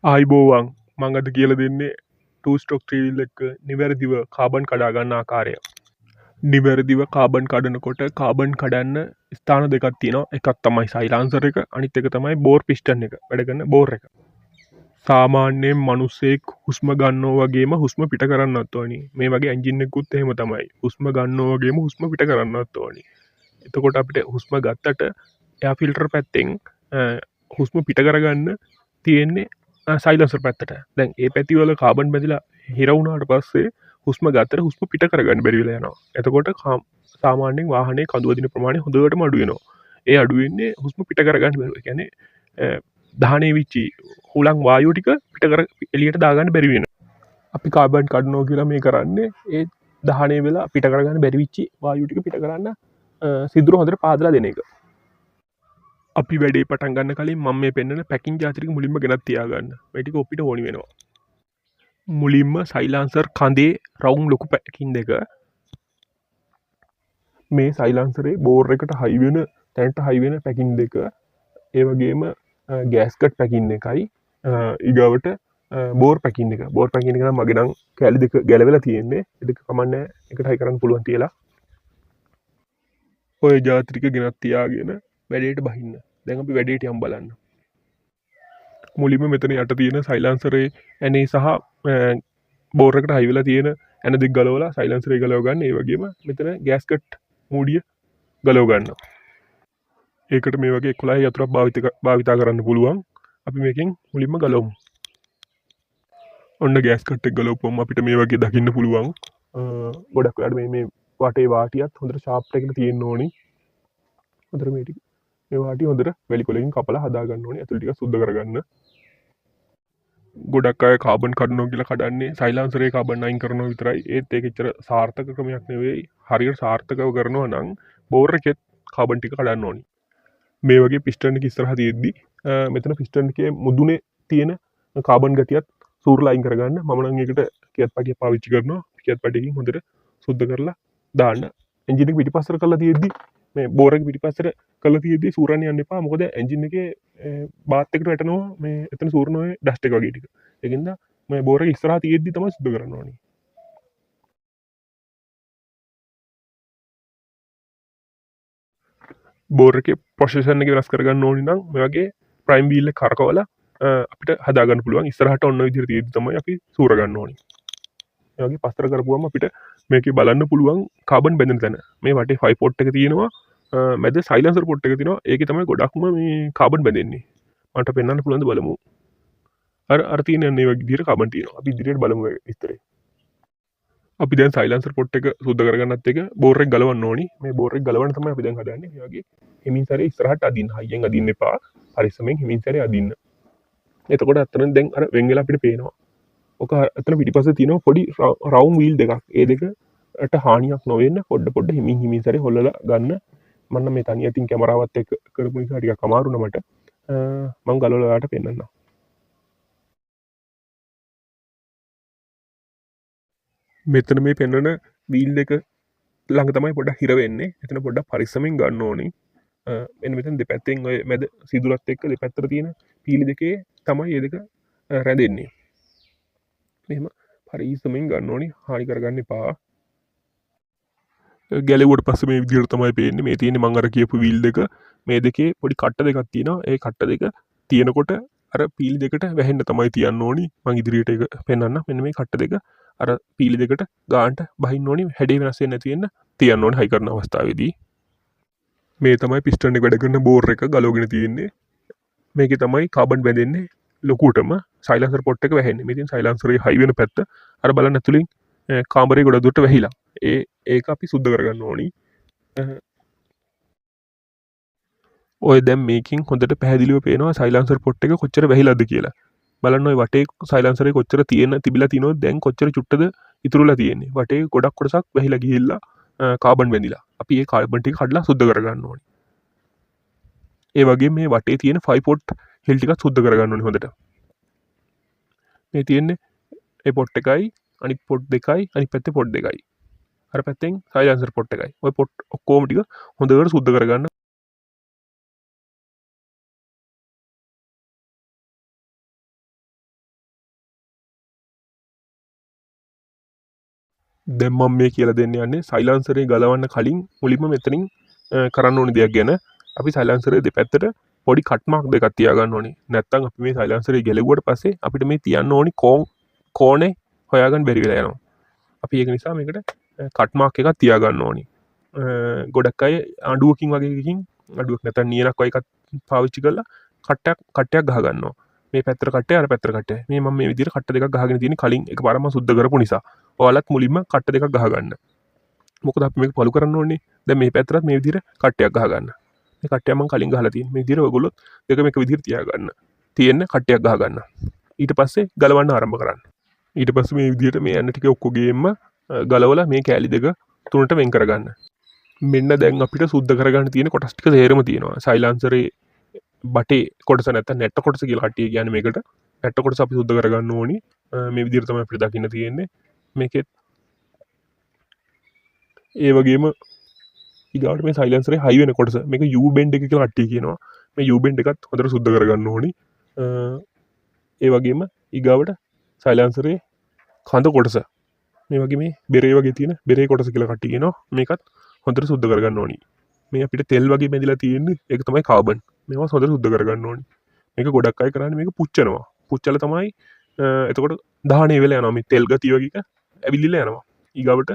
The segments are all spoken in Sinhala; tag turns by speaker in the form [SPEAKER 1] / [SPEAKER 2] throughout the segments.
[SPEAKER 1] ආයිබෝවන් මං අද කියල දෙන්නේ ටස්ටොක් ්‍රීල් එක නිවැරදිව කාබන් කඩාගන්න ආකාරය. නිවැරදිව කාබන් කඩනකොට කාබන් කඩන්න ස්ථාන දෙකක් තියන එකත් තමයි සයිලාන්සර එක අනිත් එක තමයි බෝර් පිස්ටන් එක වැඩගන්න බෝර් එක. සාමාන්‍යයෙන් මනුස්සෙක් හුස්ම ගන්නෝ වගේම හුස්ම පිට කරන්නත් ඕනි මේ වගේ ඇන්ජින්නෙකුත් එහෙම තමයි හුස්ම ගන්නෝ වගේම හුස්ම පිට කරන්නත් ඕනි. එතකොට අපිට හුස්ම ගත්තට එයා ෆිල්ටර් පැත්තෙන් හුස්ම පිට කරගන්න තියෙන්නේ සයිලන්සර් පැත්තට දැන් ඒ පැතිවල කාබන් බැදිලා හිරවුණට පස්සේ හුස්ම ගත්තර හුස්ම පිට කරගන්න බැරිවෙල යනවා. එතකොට සාමාන්‍යෙන් වාහනේ කඳුවදින ප්‍රමාණය හොඳට මඩුවනවා. ඒ අඩුවෙන්නේ හුස්ම පිට කරගන්න බැරුව ගැන දහනේ විච්චි හුලං වායෝටික පිටකර එලියට දාගන්න බැරිවෙන. අපි කාබන් කඩනෝ කියලා මේ කරන්නේ ඒ දහනේ වෙලා පිට කරගන්න බැරිවිච්චි වායුටික පිට කරන්න සිදුර හොඳට පාදලා දෙන එක. අපි වැඩේ පටන් ගන්න කලින් මම මේ පෙන්වන පැකින් ජාතික මුලින්ම ගෙනත් තියාගන්න. මේ ටික ඔපිට ඕනි වෙනවා. මුලින්ම සයිලාන්සර් කඳේ රවුම් ලොකු පැකින් දෙක මේ සයිලාන්සරේ බෝර් එකට හයි වෙන තැනට හයි වෙන පැකින් දෙක ඒ වගේම ගෑස්කට් පැකින් එකයි ඊගවට බෝර් පැකින් එක බෝර් පැකින් එක නම් මගේ නම් කැලි දෙක ගැලවෙලා තියෙන්නේ. ඒ දෙක කමන්න එකට හයි කරන්න පුළුවන් තියලා ඔය ජාතික ගෙනත් තියාගෙන වැඩේට බහින්න. දැන් අපි වැඩේට යමු බලන්න. මුලින්ම මෙතන යට තියෙන සයිලන්සරේ ඇනේ සහ බෝර් එකට හයි වෙලා තියෙන ඇන දෙක ගලවලා සයිලන්සරේ ගලව ගන්න. ඒ වගේම මෙතන ගෑස්කට් මූඩිය ගලව ගන්න. ඒකට මේ වගේ 11 යතුරක් භාවිතා කරන්න පුළුවන්. අපි මේකෙන් මුලින්ම ගලවමු. ඔන්න ගෑස්කට් එක ගලවපුවම අපිට මේ වගේ දකින්න පුළුවන්. ගොඩක් වෙලාවට මේ වටේ වාටියත් හොඳට ෂාප් එකකට තියෙන්න ඕනි. හොඳට මේ ටික මේ වාටිය හොඳට වැලි කොලකින් කපලා හදා ගන්න ඕනි. ඇතුළ ටික සුද්ධ කරගන්න. ගොඩක් අය කාබන් කඩනෝ කියලා කඩන්නේ සයිලාන්සරේ කාබන් අයින් කරනවා විතරයි. ඒත් ඒක එච්චර සාර්ථක ක්‍රමයක් නෙවෙයි. හරියට සාර්ථකව කරනවා නම් බෝර් එකෙත් කාබන් ටික කඩන්න ඕනි. මේ වගේ පිස්ටන් එක ඉස්සරහා තියෙද්දි මෙතන පිස්ටන් එකේ මුදුනේ තියෙන කාබන් ගතියත් සූරලා අයින් කරගන්න. මම නම් ඒකට කියත් පටිය පාවිච්චි කරනවා. කියත් පටියකින් හොඳට සුද්ධ කරලා දාන්න. එන්ජින් එක පිටිපස්සට කරලා තියෙද්දි මේ බෝර් එක පිටිපස්සට කරලා තියෙද්දි සූරන්න යන්න එපා. මොකද එන්ජින් එකේ බාත් එකට වැටෙනවා මේ එතන සූරනවා ඩස්ට් එක වගේ ටික. ඒකින්ද මේ බෝර් එක ඉස්සරහා තියෙද්දි තමයි සුද්ධ කරන්න ඕනේ. බෝර් එකේ ප්‍රොසෙසර් එක වෙනස් කරගන්න ඕනි නම් මේ වගේ ප්‍රයිම් වීල් එක කරකවලා අපිට හදාගන්න පුළුවන්. ඉස්සරහට ඔන්න විදිහට තියෙද්දි තමයි අපි සූර ගන්න ඕනේ. මේ වගේ පස්තර කරපුවම අපිට මේකේ බලන්න පුළුවන් කාබන් බැඳෙන තැන. මේ වටේ 5 පොට් එක තියෙනවා. මැද සයිලන්සර් පොට් එක තියෙනවා. ඒකේ තමයි ගොඩක්ම මේ කාබන් බැඳෙන්නේ. මට පෙන්වන්න පුළුවන්ද බලමු. අර තියෙන මේ වගේ විදිහට කාබන් තියෙනවා. අපි ඉදිරියට බලමු විස්තරේ. අපි දැන් සයිලන්සර් පොට් එක සුද්ධ කරගන්නත් එක බෝර් එක ගලවන්න ඕනි. මේ බෝර් එක ගලවන්න තමයි අපි දැන් හදන්නේ. මේ වගේ හිමින් සැරේ ඉස්සරහට අදින්න. හයියෙන් අදින්න එපා. පරිස්සමෙන් හිමින් සැරේ අදින්න. එතකොට අතන දැන් අර වෙන් වෙලා අපිට පේනවා. ඔක අතන පිටිපස්සේ තියෙනවා පොඩි රවුම් වීල් දෙකක්. ඒ දෙකට හානියක් නොවෙන්න පොඩ හිමින් හිමින් සැරේ හොල්ලලා ගන්න. මම මේ තනිය අතින් කැමරාවත් එක්ක කරපු නිසා ටිකක් අමාරු වුණා මට. මම ගලවලා ඔයාලට පෙන්නන්නම්. මෙතන මේ පෙන්වන වීල් එක ළඟ තමයි පොඩ්ඩක් හිර වෙන්නේ. එතන පොඩ්ඩක් පරිස්සමෙන් ගන්න ඕනේ. මෙන්න මෙතන දෙපැත්තෙන් ඔය මැද සිදුරත් එක්ක දෙපැත්තට තියෙන පීලි දෙකේ තමයි මේ දෙක රැඳෙන්නේ. මෙහෙම පරිස්සමෙන් ගන්න ඕනේ. හානි කරගන්න එපා. ගැලෙවුවට පස්සේ මේ විදිහට තමයි පේන්නේ. මේ තියෙන්නේ මම අර කියපු වීල් දෙක. මේ දෙකේ පොඩි කට්ට දෙකක් තියෙනවා. ඒ කට්ට දෙක තියෙනකොට අර පීලි දෙකට වැහෙන්න තමයි තියන්න ඕනි. මම ඉදිරියට ඒක පෙන්වන්නම්. මෙන්න මේ කට්ට දෙක අර පීලි දෙකට ගානට බහින්න ඕනි. හැඩේ වෙනස් වෙන්නේ නැති වෙන්න තියන්න ඕනි හයි කරන අවස්ථාවේදී. මේ තමයි පිස්ටන් එක වැඩ කරන බෝර් එක ගලවගෙන තියෙන්නේ. මේකේ තමයි කාබන් බැඳෙන්නේ ලොකුටම සයිලන්සර් පොට් එක වැහෙන්නේ. මේ තියෙන සයිලන්සරේ හයි වෙන පැත්ත අර බලන්න ඇතුලින් කාමරේ ගොඩ දුරට වැහිලා. ඒක අපි සුද්ධ කරගන්න ඕනි. ඔය දැන් මේකින් හොඳට පැහැදිලිව පේනවා සයිලන්සර් පොට් එක කොච්චර වැහිලාද කියලා. බලන්න ඔය වටේ සයිලන්සරේ කොච්චර තිබිලා තියෙනවද දැන් කොච්චර චුට්ටද ඉතුරුලා තියෙන්නේ. වටේ ගොඩක් කොටසක් වැහිලා ගිහිල්ලා කාබන් බැඳිලා. අපි මේ කාබන් ටික කඩලා සුද්ධ කරගන්න ඕනි. ඒ වගේ මේ වටේ තියෙන 5 පොට් හෙල් ටිකක් සුද්ධ කරගන්න ඕනි හොඳට. මේ තියෙන්නේ ඒ පොට් එකයි අනිත් පොට් දෙකයි අනිත් පැත්තේ පොට් දෙකයි. අර පැත්තෙන් සයිලන්සර් පොට් එකයි. ඔය පොට් ඔක්කොම ටික හොඳට සුද්ධ කරගන්න. දැන් මම මේ කියලා දෙන්න යන්නේ සයිලන්සරේ ගලවන්න කලින් මුලින්ම මෙතනින් කරන්න ඕනි දෙයක් ගැන. අපි සයිලන්සරේ දෙපැත්තට පොඩි කට් මාක් දෙකක් තියාගන්න ඕනේ. නැත්නම් අපි මේ සයිලන්සරේ ගැලෙවුවට පස්සේ අපිට මේ තියන්න ඕනි කෝණේ හොයාගන්න බැරි වෙලා යනවා. අපි ඒක නිසා මේකට කට් මාක් එකක් තියාගන්න ඕනි. ගොඩක් අය අඩුවකින් වගේකින් අඩුවක් නැත්නම් නියනක් වගේ එකක් පාවිච්චි කරලා කට්ටයක් ගහ ගන්නවා. මේ පැත්තට කට්ටය අර පැත්තට කට්ටය. මේ මම මේ විදිහට කට්ට දෙකක් ගහගෙන තියෙන්නේ කලින් එකපාරම සුද්ධ කරපු නිසා. ඔයාලත් මුලින්ම කට්ට දෙකක් ගහ ගන්න. මොකද අපි මේක පළු කරන්න ඕනේ. දැන් මේ පැත්තට මේ විදිහට කට්ටයක් ගහ ගන්න. මේ කට්ටය මම කලින් ගහලා තියෙන්නේ. මේ විදිහට ඔයගොල්ලෝ දෙකම එක විදිහට තියාගන්න. තියෙන්න කට්ටයක් ගහ ගන්න. ඊට පස්සේ ගලවන්න ආරම්භ කරන්න. ඊට පස්සේ මේ විදිහට මේ යන්න ටික ඔක්කොගේම ගලවලා මේ කෑලි දෙක තුනට වෙන් කරගන්න. මෙන්න දැන් අපිට සුද්ධ කරගන්න තියෙන කොටස් ටික තේරෙම තියෙනවා. සයිලන්සරේ බටේ කොටස නැත්නම් නැට්ට කොටස කියලා කට්ටිය කියන්නේ මේකට. නැට්ට කොටස අපි සුද්ධ කරගන්න ඕනි. මේ විදිහට තමයි අපිට දකින්න තියෙන්නේ. මේකෙත් ඒ වගේම ඊගාට මේ සයිලන්සරේ හයි වෙන කොටස මේක U බෙන්ඩ් එක කියලා කට්ටිය කියනවා. මේ U බෙන්ඩ් එකත් හොඳට සුද්ධ කරගන්න ඕනි. ඒ වගේම ඊගාවට සයිලන්සරේ කඳ කොටස මේ වගේ මේ බෙරේ වගේ තියෙන බෙරේ කොටස කියලා කට්ටිය කියනවා. මේකත් හොඳට සුද්ධ කරගන්න ඕනි. මේ අපිට තෙල් වගේ බැඳලා තියෙන්නේ ඒක තමයි කාබන්. මේවා හොඳට සුද්ධ කරගන්න ඕනි. මේක ගොඩක් අය කරන්නේ මේක පුච්චනවා. පුච්චලා තමයි එතකොට දහණය වෙලා යනවා. මේ තෙල් ගතිය වගේ එක ඇවිලිලා යනවා. ඊගාවට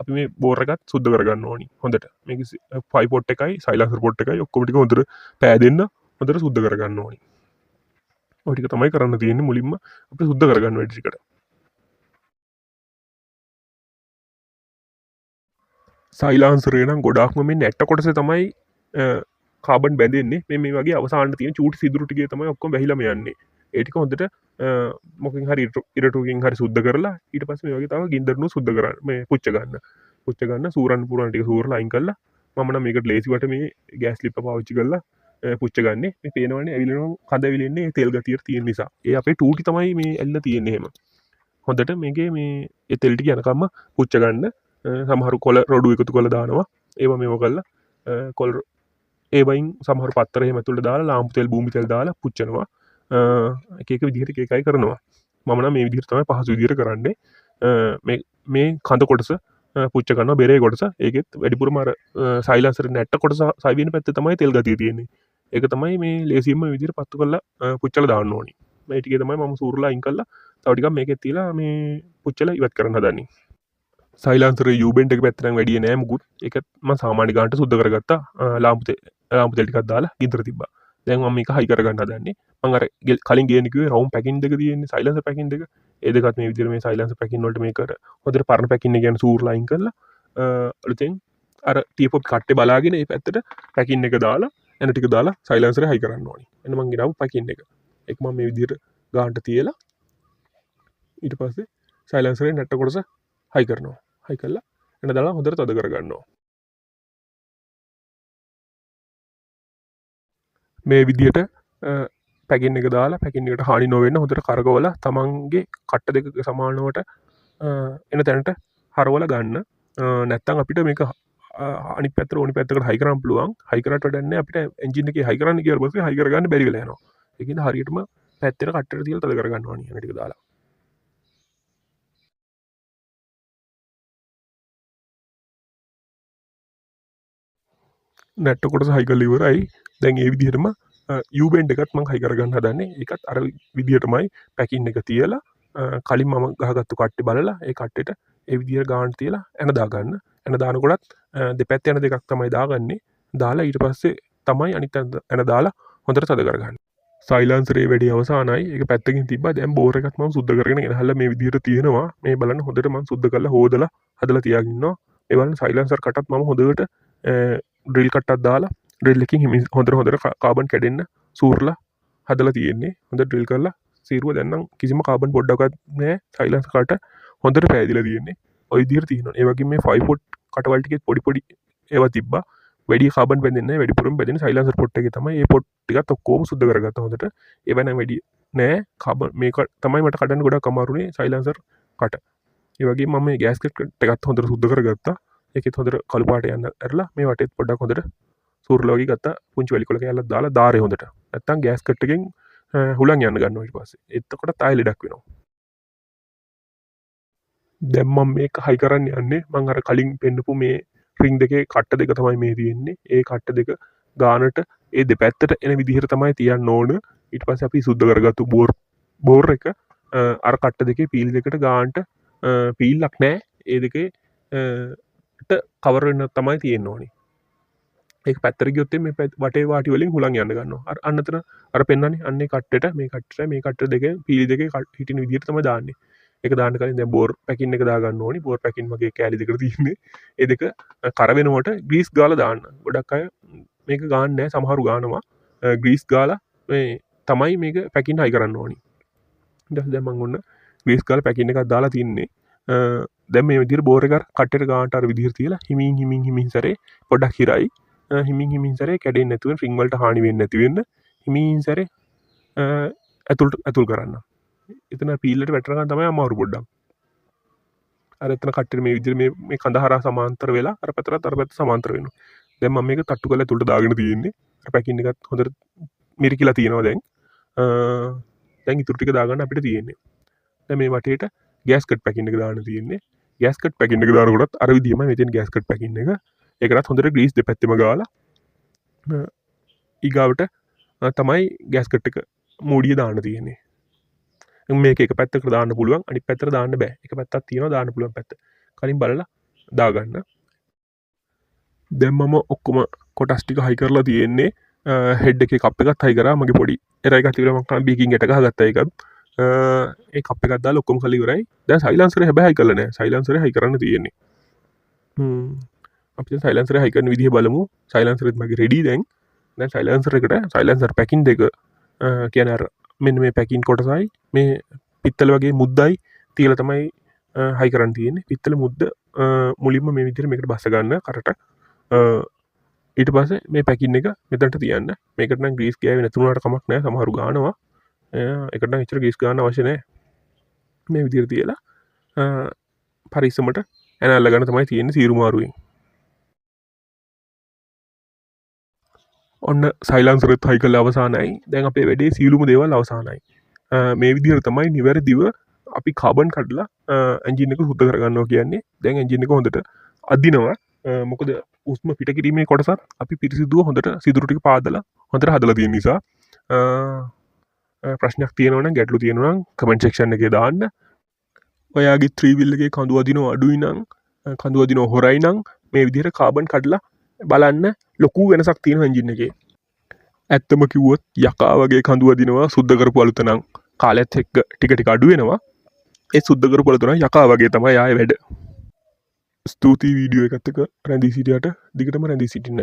[SPEAKER 1] අපි මේ බෝර් එකත් සුද්ධ කරගන්න ඕනි. හොඳට. මේක 5 පොට් එකයි සයිලන්සර් පොට් එකයි ඔක්කොම ටික හොඳට පෑදෙන්න හොඳට සුද්ධ කරගන්න ඕනි. ඔය ටික තමයි කරන්න තියෙන්නේ මුලින්ම අපි සුද්ධ කරගන්න වැඩි ටිකට. සයිලාන්සරේ නම් ගොඩක්ම මේ නැට්ට කොටසේ තමයි කාබන් බැඳෙන්නේ. මේ වගේ අවසානයේ තියෙන චූටි සිදුරු ටිකේ තමයි ඔක්කොම වැහිලාම යන්නේ. ඒ ටික හොඳට මොකකින් හරි ඉරටුවකින් හරි සුද්ධ කරලා ඊට පස්සේ මේ වගේ තව ගින්දරනු සුද්ධ කරන්න මේ පුච්ච ගන්න සූරන් පුරන් ටික සූරලා අයින් කරලා මම නම් මේකට ලේසිවට මේ ගෑස් ලිප්ප පාවිච්චි කරලා පුච්ච ගන්නේ. මේ පේනවනේ ඇවිලෙනවා කඳ ඇවිලෙන්නේ තෙල් ගතියට තියෙන නිසා. ඒ අපේ ටූටි තමයි මේ ඇල්ල තියෙන්නේ එහෙම. හොඳට මේකේ මේ ඒ තෙල් ටික යනකම්ම පුච්ච ගන්න. සමහරු කොළ රොඩු එකතු කළ දානවා. ඒවා මේව කරලා කොළ ඒවයින් සමහර පත්තර එහෙම ඇතුළට දාලා ලාම්පු තෙල් භූමි තෙල් දාලා පුච්චනවා. එක එක විදිහට එක එකයි කරනවා. මම නම් මේ විදිහට තමයි පහසු විදිහට කරන්නේ. මේ කඳ කොටස පුච්ච ගන්නවා බෙරේ කොටස. ඒකෙත් වැඩිපුරම අර සයිලන්සර් නැට්ට කොටස සයි වෙන පැත්තේ තමයි තෙල් ගතිය තියෙන්නේ. ඒක තමයි මේ ලේසියෙන්ම විදිහට පත්තු කරලා පුච්චලා දාන්න ඕනි. මේ ටිකේ තමයි මම සූරලා අයින් කරලා තව ටිකක් මේකෙත් තියලා මේ පුච්චලා ඉවත් කරන්න හදන්නේ. සයිලන්සරේ U බෙන්ඩ් එක පැත්තට නම් වැඩිය නෑ මුකුත්. ඒකත් මම සාමාන්‍ය ගානට සුද්ධ කරගත්තා. ලාම්පු තෙල් ටිකක් දාලා ගින්දර තිබ්බා. දැන් මම මේක හයි කරගන්න හදන්නේ. මම අර කලින් ගේන්න කිව්වේ රවුම් පැකින් දෙක තියෙන්නේ සයිලන්සර් පැකින් දෙක. ඒ දෙකත් මේ විදිහට මේ සයිලන්සර් පැකින් වලට මේකට හොඳට පරණ පැකින් එක ගැන සූරලා අයින් කරලා අලුතෙන් අර ටීපොප් කට්ටේ බලාගෙන මේ පැත්තට පැකින් එක දාලා එන ටික දාලා සයිලන්සරේ හයි කරන්න ඕනි. එන්න මම ගෙනාවු පැකින් එක. ඒක මම මේ විදිහට ගානට තියලා ඊට පස්සේ සයිලන්සරේ නැට්ට කොටස හයි කරනවා. හයි කරලා එන දාලා හොඳට තද කරගන්නවා. මේ විදිහට පැකින් එක දාලා පැකින් එකට හානි නොවෙන්න හොඳට කරකවලා තමන්ගේ කට්ට දෙක සමානවට එන තැනට හරවලා ගන්න. නැත්තම් අපිට මේක අනිත් පැත්තට ඕනි පැත්තකට හයි කරන්න පුළුවන්. හයි කරාට වැඩක් නැහැ. අපිට එන්ජින් එකේ හයි කරන්න කියලා පස්සේ හයි කරගන්න බැරි වෙලා යනවා. ඒකින්ද හරියටම පැත්තට කට්ටට තියලා තද කරගන්න ඕනි එන ටික දාලා. නැට්ට කොටස හයි කරලා ඉවරයි. දැන් ඒ විදිහටම U බෙන්ඩ් එකත් මම හයි කරගන්න හදන්නේ. ඒකත් අර විදිහටමයි පැකින් එක තියලා කලින් මම ගහගත්තු කට්ටේ බලලා ඒ කට්ටේට ඒ විදිහට ගානට තියලා එන දාගන්න. එන දානකොටත් දෙපැත්තේ යන දෙකක් තමයි දාගන්නේ. දාලා ඊට පස්සේ තමයි අනිත් එන දාලා හොඳට තද කරගන්න. සයිලන්සරේ වැඩි අවසානයි. ඒක පැත්තකින් තිබ්බා. දැන් බෝර් එකත් මම සුද්ධ කරගෙන ගෙනහල්ලා මේ විදිහට තියෙනවා. මේ බලන්න හොඳට මම සුද්ධ කරලා හොදලා හදලා තියාගෙන ඉන්නවා. මේ බලන්න සයිලන්සර් කටත් මම හොඳට ඩ්‍රිල් කට්ටක් දාලා ඩ්‍රිල් එකකින් හොඳට කාබන් කැඩෙන්න සූරලා හදලා තියෙන්නේ. හොඳ ඩ්‍රිල් කරලා සීරුව දැන් නම් කිසිම කාබන් පොඩ්ඩක්වත් නැහැ. සයිලන්සර් කට හොඳට පෑදිලා තියෙන්නේ. ওই විදිහට තියෙනවා. ඒ වගේම මේ 5 පොට් කටවල් ටිකේ පොඩි ඒවා තිබ්බා. වැඩි කාබන් බැඳෙන්නේ නැහැ. වැඩිපුරම බැඳෙන්නේ සයිලන්සර් පොට් එකේ තමයි. ඒ පොට් ටිකත් ඔක්කොම සුද්ධ කරගත්තා හොඳට. ඒව නම් වැඩි නෑ. කාබන් මේක තමයි මට කඩන්න ගොඩක් අමාරුනේ සයිලන්සර් කට. ඒ වගේම මම මේ ගෑස් කට් එකත් හොඳට සුද්ධ කරගත්තා. ඒකෙත් හොඳට කළු පාට යන්න ඇරලා මේ වටේත් පොඩ්ඩක් හොඳට සූරලා වගේ ගත්තා. පුංචි වැලි කොල කෑල්ලක් දාලා දාරේ හොඳට. නැත්තම් ගෑස් කට් එකෙන් හුලං යන්න ගන්නවා ඊට පස්සේ. එතකොට ආයෙ ලෙඩක් වෙනවා. දැන් මම මේක හයි කරන්න යන්නේ. මම අර කලින් පෙන්නපු මේ රින් දෙකේ කට්ට දෙක තමයි මේ තියෙන්නේ. ඒ කට්ට දෙක ගානට ඒ දෙපැත්තට එන විදිහට තමයි තියන්න ඕන. ඊට පස්සේ අපි සුද්ධ කරගත්තු බෝර් එක අර කට්ට දෙකේ පීල් දෙකට ගානට පීල්ලක් නැහැ. ඒ දෙකේ කවර් වෙන්න තමයි තියෙන්න ඕනේ. ඒක පැත්තට ගියොත් මේ වටේ වාටි වලින් හුලං යන්න ගන්නවා. අර අන්නතර අර පෙන්නන්නේ අන්නේ කට්ටෙට මේ කට්ට දෙකේ පීලි දෙකේ හිටින විදිහට තමයි දාන්නේ. ඒක දාන්න කලින් දැන් බෝර් පැකින් එක දාගන්න ඕනි. බෝර් පැකින් වගේ කෑලි දෙකට තියෙන්නේ. ඒ දෙක කර වෙනකොට ග්‍රීස් ගාලා දාන්න. ගොඩක් අය මේක ගාන්නේ නැහැ. සමහරු ගානවා. ග්‍රීස් ගාලා මේ තමයි මේක පැකින් හයි කරන්න ඕනි. දැන් මම ඔන්න ග්‍රීස් ගාලා පැකින් එකක් දාලා තින්නේ. දැන් මේ විදිහට බෝර් එක කට්ටෙට ගානට අර විදිහට තියලා හිමින් සැරේ පොඩ්ඩක් හිරයි. හිමින් සැරේ කැඩෙන්නේ නැතුව රින් වලට හානි වෙන්නේ නැති වෙන්න හිමින් සැරේ ඇතුල් කරන්න. එතන පීල්ලට වැටෙනකන් තමයි අමාරු පොඩ්ඩක්. අර එතන කට්ටෙට මේ විදිහට මේ කඳ හරහා සමාන්තර වෙලා අර පැත්තට අර පැත්ත සමාන්තර වෙනවා. දැන් මම මේක තට්ටු කරලා ඇතුළට දාගෙන තියෙන්නේ. අර පැකින් එකත් හොඳට මිරිකිලා තියෙනවා දැන්. දැන් ඉතුරු ටික දාගන්න අපිට තියෙන්නේ. දැන් මේ වටේට ගෑස්කට් පැකින් එක දාන්න තියෙන්නේ. ගෑස්කට් පැකින් එක දානකොටත් අර විදිහමයි මෙතෙන් ගෑස්කට් පැකින් එක. ඒකටත් හොඳට ග්‍රීස් දෙපැත්තෙම ගාලා ඊගාවට තමයි ගෑස්කට් එක මූඩිය දාන්න තියෙන්නේ. මේක එක පැත්තකට දාන්න පුළුවන් අනිත් පැත්තට දාන්න බෑ. එක පැත්තක් තියෙනවා දාන්න පුළුවන් පැත්ත. කලින් බලලා දාගන්න. දැන් මම ඔක්කොම කොටස් ටික හයි කරලා තියෙන්නේ. හෙඩ් එකේ කප් එකත් හයි කරා. මගේ පොඩි එරර් එකක් තිබුණා මම කලින් බීකින් එකට ගහගත්තා ඒකත්. ඒ කප් එකක් දාලා ඔක්කොම කරලා ඉවරයි. දැන් සයිලන්සරේ හැබැයි හයි කරලා නැහැ. සයිලන්සරේ හයි කරන්න තියෙන්නේ. අපි සයිලන්සරේ හයි කරන විදිහ බලමු. සයිලන්සරෙත් මගේ රෙඩි දැන්. දැන් සයිලන්සර් එකට සයිලන්සර් පැකින් දෙක කියන්නේ අර මෙන්න මේ පැකින් කොටසයි මේ පිත්තල වගේ මුද්දයි තියලා තමයි හයි කරන්න තියෙන්නේ. පිත්තල මුද්ද මුලින්ම මේ විදිහට මේකට බස්ස ගන්න කරට. ඊට පස්සේ මේ පැකින් එක මෙතනට තියන්න. මේකට නම් ග්‍රීස් ගෑවේ නැතුණාට කමක් නැහැ. සමහරු ගානවා. ඒකට නම් එච්චර ග්‍රීස් ගන්න අවශ්‍ය නැහැ. මේ විදිහට තියලා පරිස්සමට ඇනල්ල ගන්න තමයි තියෙන්නේ සීරු මාරුවෙන්. ඔන්න සයිලන්සරෙත් හයි කළ අවසානයි. දැන් අපේ වැඩේ සියලුම දේවල් අවසානයි. මේ විදිහට තමයි නිවැරදිව අපි කාබන් කඩලා එන්ජින් එක සුද්ධ කරගන්නවා කියන්නේ. දැන් එන්ජින් එක හොඳට අදිනවා. මොකද උස්ම පිට කිරීමේ කොටසත් අපි පිරිසිදුව හොඳට සිදුරු ටික පාදලා හොඳට හදලා තියෙන නිසා. ප්‍රශ්නයක් තියෙනවා නම් ගැටලු තියෙනවා නම් කමෙන්ට් සෙක්ෂන් එකේ දාන්න. ඔයාගේ 3 wheel එකේ කඳු අදිනව අඩුයි නම් කඳු අදිනව හොරයි නම් මේ විදිහට කාබන් කඩලා බලන්න ලොකු වෙනසක් තියෙනවා එන්ජින් එකේ. ඇත්තම කිව්වොත් යකා වගේ කඳු අදිනවා සුද්ධ කරපු අලුත නම් කාලයත් එක්ක ටික ටික අඩු වෙනවා. ඒ සුද්ධ කරපු අලුත නම් යකා වගේ තමයි ආයේ වැඩ. ස්තුතියි වීඩියෝ එකත් එක්ක රැඳී සිටියට දිගටම රැඳී සිටින්න.